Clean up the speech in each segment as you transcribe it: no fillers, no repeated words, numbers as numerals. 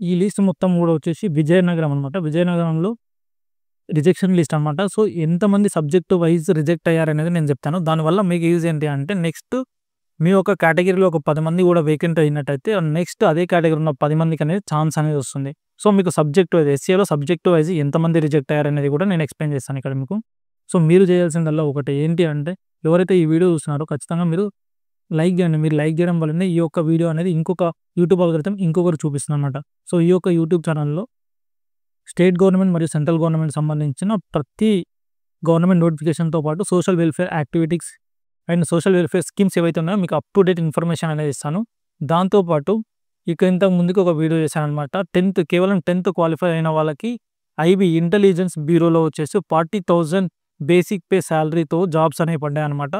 ఈ లిస్ట్ మొత్తం కూడా వచ్చేసి విజయనగరం అనమాట. విజయనగరంలో రిజెక్షన్ లిస్ట్ అనమాట. సో, ఎంతమంది సబ్జెక్ట్ వైస్ రిజెక్ట్ అయ్యారనేది నేను చెప్తాను. దానివల్ల మీకు యూజ్ ఏంటి అంటే నెక్స్ట్ మీ యొక్క కేటగిరీలో ఒక 10 మంది కూడా వేకెంట్ అయినట్టయితే నెక్స్ట్ అదే కేటగిరీ ఉన్న 10 మందికనేది ఛాన్స్ అనేది వస్తుంది. సో, మీకు సబ్జెక్ట్ వైస్ ఎస్ఏలో సబ్జెక్ట్ వైస్ ఎంతమంది రిజెక్ట్ అయ్యారనేది కూడా నేను ఎక్స్‌ప్లెయిన్ చేస్తాను ఇక్కడ మీకు. సో, మీరు చేయాల్సిందల్లా ఒకటే ఏంటి అంటే ఎవరైతే ఈ వీడియో చూస్తున్నారో ఖచ్చితంగా మీరు లైక్ చేయండి. మీరు లైక్ చేయడం వల్లనే ఈ యొక్క వీడియో అనేది ఇంకొక యూట్యూబ్ అల్గోరిథం ఇంకొకరికి చూపిస్తుందనమాట. సో, ఈ యొక్క యూట్యూబ్ ఛానల్‌లో స్టేట్ గవర్నమెంట్ మరియు సెంట్రల్ గవర్నమెంట్ సంబంధించిన ప్రతి గవర్నమెంట్ నోటిఫికేషన్‌తో పాటు social welfare activities and social welfare schemes ఏవైతే ఉన్నాయో మీకు అప్ టు డేట్ ఇన్ఫర్మేషన్ అనేది ఇస్తాను. దాంతో పాటు ఇక ఇంతకు ముందుకు ఒక వీడియో చేశాననమాట. కేవలం 10th క్వాలిఫై అయిన వాళ్ళకి ఐబీ ఇంటెలిజెన్స్ బ్యూరోలో వచ్చేసి 40,000 బేసిక్ పే సాలరీతో జాబ్స్ అనేవి పడ్డాయనమాట.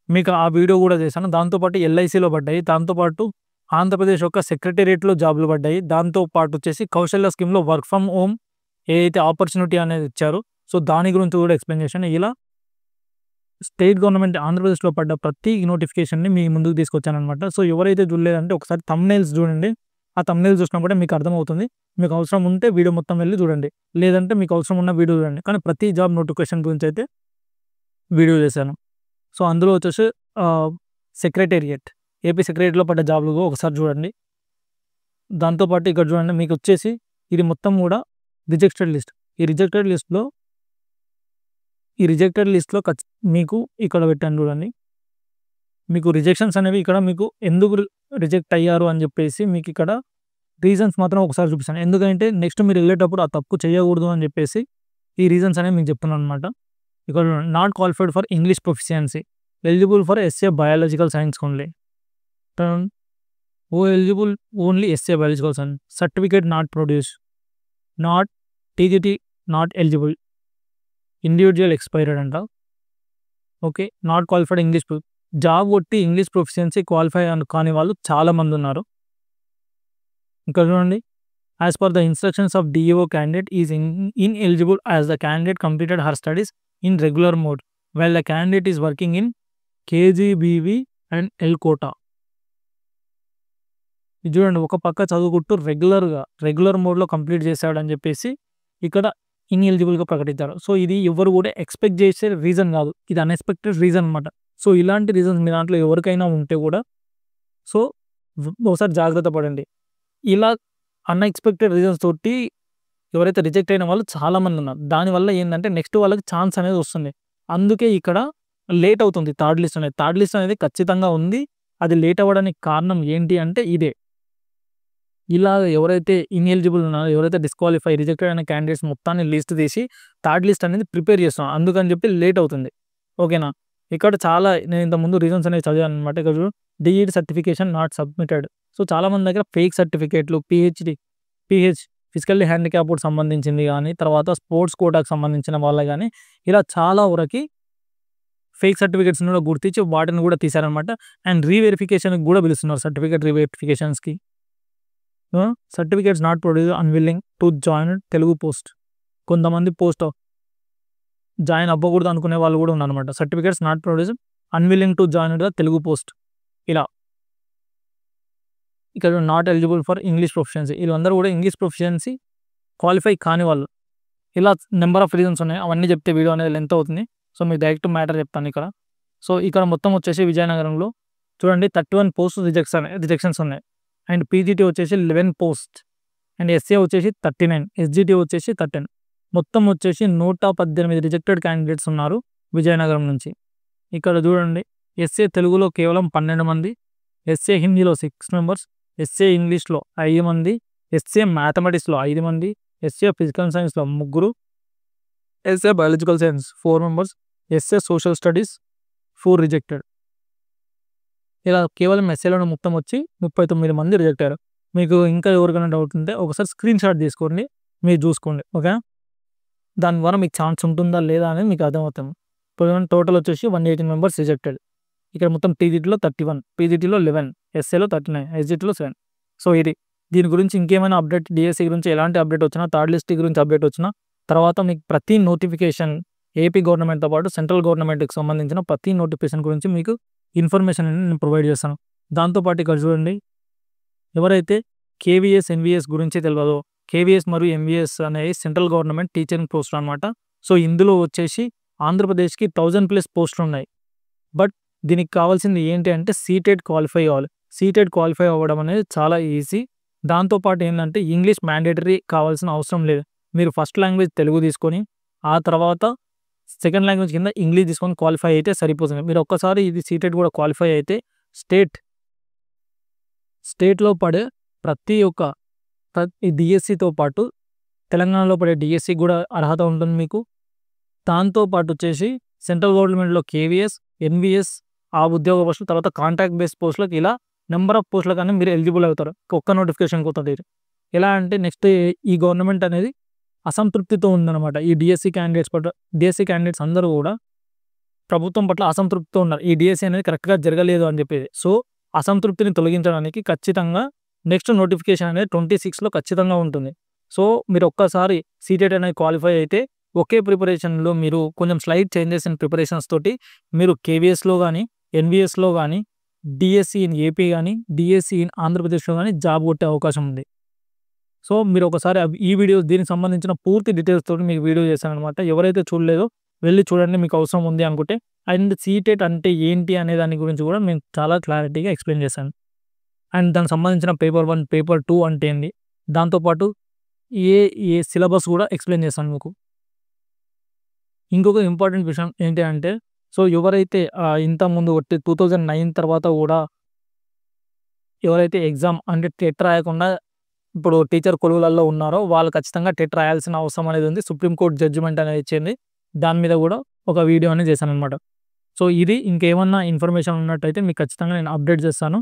మీకు ఆ వీడియో కూడా చేశాను. దాంతోపాటు ఎల్ఐసిలో పడ్డాయి. దాంతోపాటు ఆంధ్రప్రదేశ్ యొక్క సెక్రటేరియట్‌లో జాబ్‌లు పడ్డాయి. దాంతో పాటు వచ్చేసి కౌశల్య స్కీమ్‌లో వర్క్ ఫ్రమ్ హోమ్ ఏదైతే ఆపర్చునిటీ అనేది ఇచ్చారో సో, దాని గురించి కూడా ఎక్స్‌ప్లెయిన్ చేశాను. ఇలా స్టేట్ గవర్నమెంట్ ఆంధ్రప్రదేశ్‌లో పడ్డ ప్రతి నోటిఫికేషన్‌ని మీ ముందుకు తీసుకొచ్చాననమాట. సో, ఎవరైతే చూడలేదంటే ఒకసారి థంబ్‌నెయిల్స్ చూడండి. ఆ థంబ్‌నెయిల్స్ చూసినప్పుడే మీకు అర్థమవుతుంది. మీకు అవసరం ఉంటే వీడియో మొత్తం వెళ్లి చూడండి. లేదంటే మీకు అవసరం ఉన్న వీడియో చూడండి. కానీ ప్రతి జాబ్ నోటిఫికేషన్ గురించి అయితే వీడియో చేశాను. సో, అందులో వచ్చేసి సెక్రటేరియట్ ఏపీ సెక్రటేరియట్‌లో పడ్డ జాబ్‌లు ఒకసారి చూడండి. దాంతో పాటు ఇక్కడ చూడండి మీకు వచ్చేసి ఇది మొత్తం కూడా రిజెక్టెడ్ లిస్ట్. ఈ రిజెక్టెడ్ లిస్ట్‌లో మీకు ఇక్కడ పెట్టాను చూడండి. మీకు రిజెక్షన్స్ అనేవి ఇక్కడ మీకు ఎందుకు రిజెక్ట్ అయ్యారు అని చెప్పేసి మీకు ఇక్కడ రీజన్స్ మాత్రం ఒకసారి చూపిస్తాను. ఎందుకంటే నెక్స్ట్ మీరు వెళ్ళేటప్పుడు ఆ తప్పు చేయకూడదు అని చెప్పేసి ఈ రీజన్స్ అనేవి మీకు చెప్తున్నాను అనమాట. ఇక్కడ not qualified for English proficiency, eligible for SA biological science only, eligible only SA biological science, certificate not produce, not TGT not eligible, individual expired అంట. Okay, not qualified English job కొట్టి English proficiency qualify కాని వాళ్ళు చాలా మంది ఉన్నారు. ఇక్కడ చూడండి, as per the instructions of DEO candidate is ineligible as the candidate completed her studies in regular mode while the candidate is working in KGBV and ఎల్కోటా. ఇది చూడండి, ఒక పక్క చదువుకుంటూ రెగ్యులర్ మోడ్లో కంప్లీట్ చేశాడని చెప్పేసి ఇక్కడ ఇన్ఎలిజిబుల్గా ప్రకటించారు. సో, ఇది ఎవరు కూడా ఎక్స్పెక్ట్ చేసే రీజన్ కాదు, ఇది అన్ఎక్స్పెక్టెడ్ రీజన్ అనమాట. సో, ఇలాంటి రీజన్స్ మీ దాంట్లో ఎవరికైనా ఉంటే కూడా సో, ఒకసారి జాగ్రత్త పడండి. ఇలా అన్ఎక్స్పెక్టెడ్ రీజన్స్ తోటి ఎవరైతే రిజెక్ట్ అయిన వాళ్ళు చాలామంది ఉన్నారు. దానివల్ల ఏంటంటే నెక్స్ట్ వాళ్ళకి ఛాన్స్ అనేది వస్తుంది. అందుకే ఇక్కడ లేట్ అవుతుంది థర్డ్ లిస్ట్ అనేది ఖచ్చితంగా ఉంది. అది లేట్ అవ్వడానికి కారణం ఏంటి అంటే ఇదే. ఇలా ఎవరైతే ఇన్ఎలిజిబుల్ ఉన్నారో, ఎవరైతే డిస్క్వాలిఫై రిజెక్టెడ్ అయిన క్యాండిడేట్స్ మొత్తాన్ని లిస్ట్ తీసి థర్డ్ లిస్ట్ అనేది ప్రిపేర్ చేస్తున్నాం. అందుకని చెప్పి లేట్ అవుతుంది. ఓకేనా, ఇక్కడ చాలా నేను ఇంతకుముందు రీజన్స్ అనేవి చదివాను అనమాట. ఇక్కడ DEd certification not submitted. So, చాలామంది దగ్గర ఫేక్ సర్టిఫికేట్లు, పిహెచ్ ఫిజికల్లీ హ్యాండిక్యాప్డ్ సంబంధించింది కానీ, తర్వాత స్పోర్ట్స్ కోటాకు సంబంధించిన వాళ్ళ కానీ ఇలా చాలా వరకు ఫేక్ సర్టిఫికేట్స్ కూడా గుర్తించి వాటిని కూడా తీశారనమాట. అండ్ రీవెరిఫికేషన్కి కూడా పిలుస్తున్నారు, సర్టిఫికేట్ రీవెరిఫికేషన్స్కి. Certificates not produce unwilling to join Telugu post. కొంతమంది పోస్ట్ జాయిన్ అవ్వకూడదు అనుకునే వాళ్ళు కూడా ఉన్నారనమాట. Certificates not produce unwilling to join the Telugu post. ఇలా ఇక్కడ not eligible for English proficiency, వీళ్ళందరూ కూడా ఇంగ్లీష్ ప్రొఫిషియన్సీ క్వాలిఫై కాని వాళ్ళు. ఇలా నెంబర్ ఆఫ్ రీజన్స్ ఉన్నాయి. అవన్నీ చెప్తే వీడియో అనేది లెంత్ అవుతుంది. సో, మీకు డైరెక్ట్ మ్యాటర్ చెప్తాను ఇక్కడ. సో, ఇక్కడ మొత్తం వచ్చేసి విజయనగరంలో చూడండి 31 పోస్ట్ రిజెక్షన్స్ ఉన్నాయి. అండ్ పీజీటీ వచ్చేసి 11 పోస్ట్, అండ్ ఎస్ఏ వచ్చేసి 39, ఎస్జిటి వచ్చేసి 13. మొత్తం వచ్చేసి 118 రిజెక్టెడ్ క్యాండిడేట్స్ ఉన్నారు విజయనగరం నుంచి. ఇక్కడ చూడండి, ఎస్ఏ తెలుగులో కేవలం 12 మంది, ఎస్ఏ హిందీలో 6 మెంబర్స్, ఎస్ఏ ఇంగ్లీష్లో 5 మంది, ఎస్ఏ మ్యాథమెటిక్స్లో 5 మంది, ఎస్ఏ ఫిజికల్ సైన్స్లో 3, SA biological science 4 members, SA social studies 4 rejected. ఇలా కేవలం ఎస్ఏలోనే మొత్తం వచ్చి 39 మంది రిజెక్ట్ అయ్యారు. మీకు ఇంకా ఎవరికైనా డౌట్ ఉంటే ఒకసారి స్క్రీన్ షాట్ తీసుకోండి, మీరు చూసుకోండి. ఓకే, దాని ద్వారా మీకు ఛాన్స్ ఉంటుందా లేదా అనేది మీకు అర్థమవుతుంది. ఇప్పుడు టోటల్ వచ్చేసి 118 మెంబర్స్ రిజెక్టెడ్. ఇక్కడ మొత్తం టీజీటీలో 31, పీజీటీలో 11, ఎస్ఏలో 39, ఎస్జిటిలో 7. సో, దీని గురించి ఇంకేమైనా అప్డేట్, డిఎస్సి గురించి ఎలాంటి అప్డేట్ వచ్చినా, థర్డ్ లిస్ట్ గురించి అప్డేట్ వచ్చినా, తర్వాత మీకు ప్రతి నోటిఫికేషన్ ఏపీ గవర్నమెంట్తో పాటు సెంట్రల్ గవర్నమెంట్కి సంబంధించిన ప్రతి నోటిఫికేషన్ గురించి మీకు ఇన్ఫర్మేషన్ అనేది నేను ప్రొవైడ్ చేస్తాను. దాంతోపాటు ఇక్కడ చూడండి, ఎవరైతే కేవీఎస్, ఎన్వీఎస్ గురించి తెలవదో, కేవీఎస్ మరియు ఎంవీఎస్ అనేవి సెంట్రల్ గవర్నమెంట్ టీచరింగ్ పోస్టులు అనమాట. సో ఇందులో వచ్చేసి ఆంధ్రప్రదేశ్‌కి 1000+ పోస్టులు ఉన్నాయి. బట్ దీనికి కావాల్సింది ఏంటి అంటే సీటెట్ క్వాలిఫై అవ్వాలి. సీటెట్ క్వాలిఫై అవ్వడం అనేది చాలా ఈజీ. దాంతో పాటు ఏందంటే ఇంగ్లీష్ మ్యాండేటరీ కావాల్సిన అవసరం లేదు. మీరు ఫస్ట్ లాంగ్వేజ్ తెలుగు తీసుకొని, ఆ తర్వాత సెకండ్ లాంగ్వేజ్ కింద ఇంగ్లీష్ తీసుకొని క్వాలిఫై అయితే సరిపోతుంది. మీరు ఒక్కసారి ఇది సీటెట్ కూడా క్వాలిఫై అయితే స్టేట్‌లో పడే ప్రతి ఒక్క ఈ డీఎస్సీతో పాటు తెలంగాణలో పడే డీఎస్సీ కూడా అర్హత ఉంటుంది మీకు. దాంతో పాటు వచ్చేసి సెంట్రల్ గవర్నమెంట్‌లో కేవీఎస్, ఎన్వీఎస్ ఆ ఉద్యోగ పోస్టులు, తర్వాత కాంట్రాక్ట్ బేస్ పోస్టులకు ఇలా నెంబర్ ఆఫ్ పోస్టులకన్నా మీరు ఎలిజిబుల్ అవుతారు. ఒక్క నోటిఫికేషన్ కొత్తది. ఎలా అంటే నెక్స్ట్ ఈ గవర్నమెంట్ అనేది అసంతృప్తితో ఉందన్నమాట. ఈ డీఎస్సీ క్యాండిడేట్స్ అందరూ కూడా ప్రభుత్వం పట్ల అసంతృప్తితో ఉన్నారు. ఈ డీఎస్సీ అనేది కరెక్ట్‌గా జరగలేదు అని చెప్పేసి. సో అసంతృప్తిని తొలగించడానికి ఖచ్చితంగా నెక్స్ట్ నోటిఫికేషన్ అనేది 26లో ఖచ్చితంగా ఉంటుంది. సో మీరు ఒక్కసారి సీటెట్ అనేది క్వాలిఫై అయితే ఒకే ప్రిపరేషన్‌లో మీరు కొంచెం స్లైట్ చేంజెస్ ఇన్ ప్రిపరేషన్స్ తోటి మీరు కేవీఎస్‌లో గానీ, ఎన్వీఎస్‌లో గానీ, డీఎస్సీ ఇన్ ఏపీ గానీ, డీఎస్సీ ఇన్ ఆంధ్రప్రదేశ్‌లో గానీ జాబ్ కొట్టే అవకాశం ఉంది. సో మీరు ఒకసారి ఈ వీడియో దీనికి సంబంధించిన పూర్తి డీటెయిల్స్ తోటి మీకు వీడియో చేశాననమాట. ఎవరైతే చూడలేదో వెళ్లి చూడండి, మీకు అవసరం ఉంది అనుకుంటే. అండ్ సీటెట్ అంటే ఏంటి అనే దాని గురించి కూడా నేను చాలా క్లారిటీగా ఎక్స్‌ప్లెయిన్ చేశాను. అండ్ దానికి సంబంధించిన పేపర్ 1, పేపర్ 2 అంటే ఏంది, దాంతోపాటు ఏ సిలబస్ కూడా ఎక్స్‌ప్లెయిన్ చేశాను మీకు. ఇంకొక ఇంపార్టెంట్ విషయం ఏంటి అంటే, సో ఎవరైతే ఇంతకుముందు 2009 తర్వాత కూడా ఎవరైతే ఎగ్జామ్ అంటే టెట్ రాయకుండా ఇప్పుడు టీచర్ కొలువులలో ఉన్నారో వాళ్ళు ఖచ్చితంగా టెట్ రాయాల్సిన అవసరం అనేది ఉంది. సుప్రీంకోర్టు జడ్జిమెంట్ అనేది ఇచ్చింది. దాని మీద కూడా ఒక వీడియో అనేది చేశాననమాట. సో ఇది ఇంకేమన్నా ఇన్ఫర్మేషన్ ఉన్నట్టయితే మీకు ఖచ్చితంగా నేను అప్డేట్ చేస్తాను.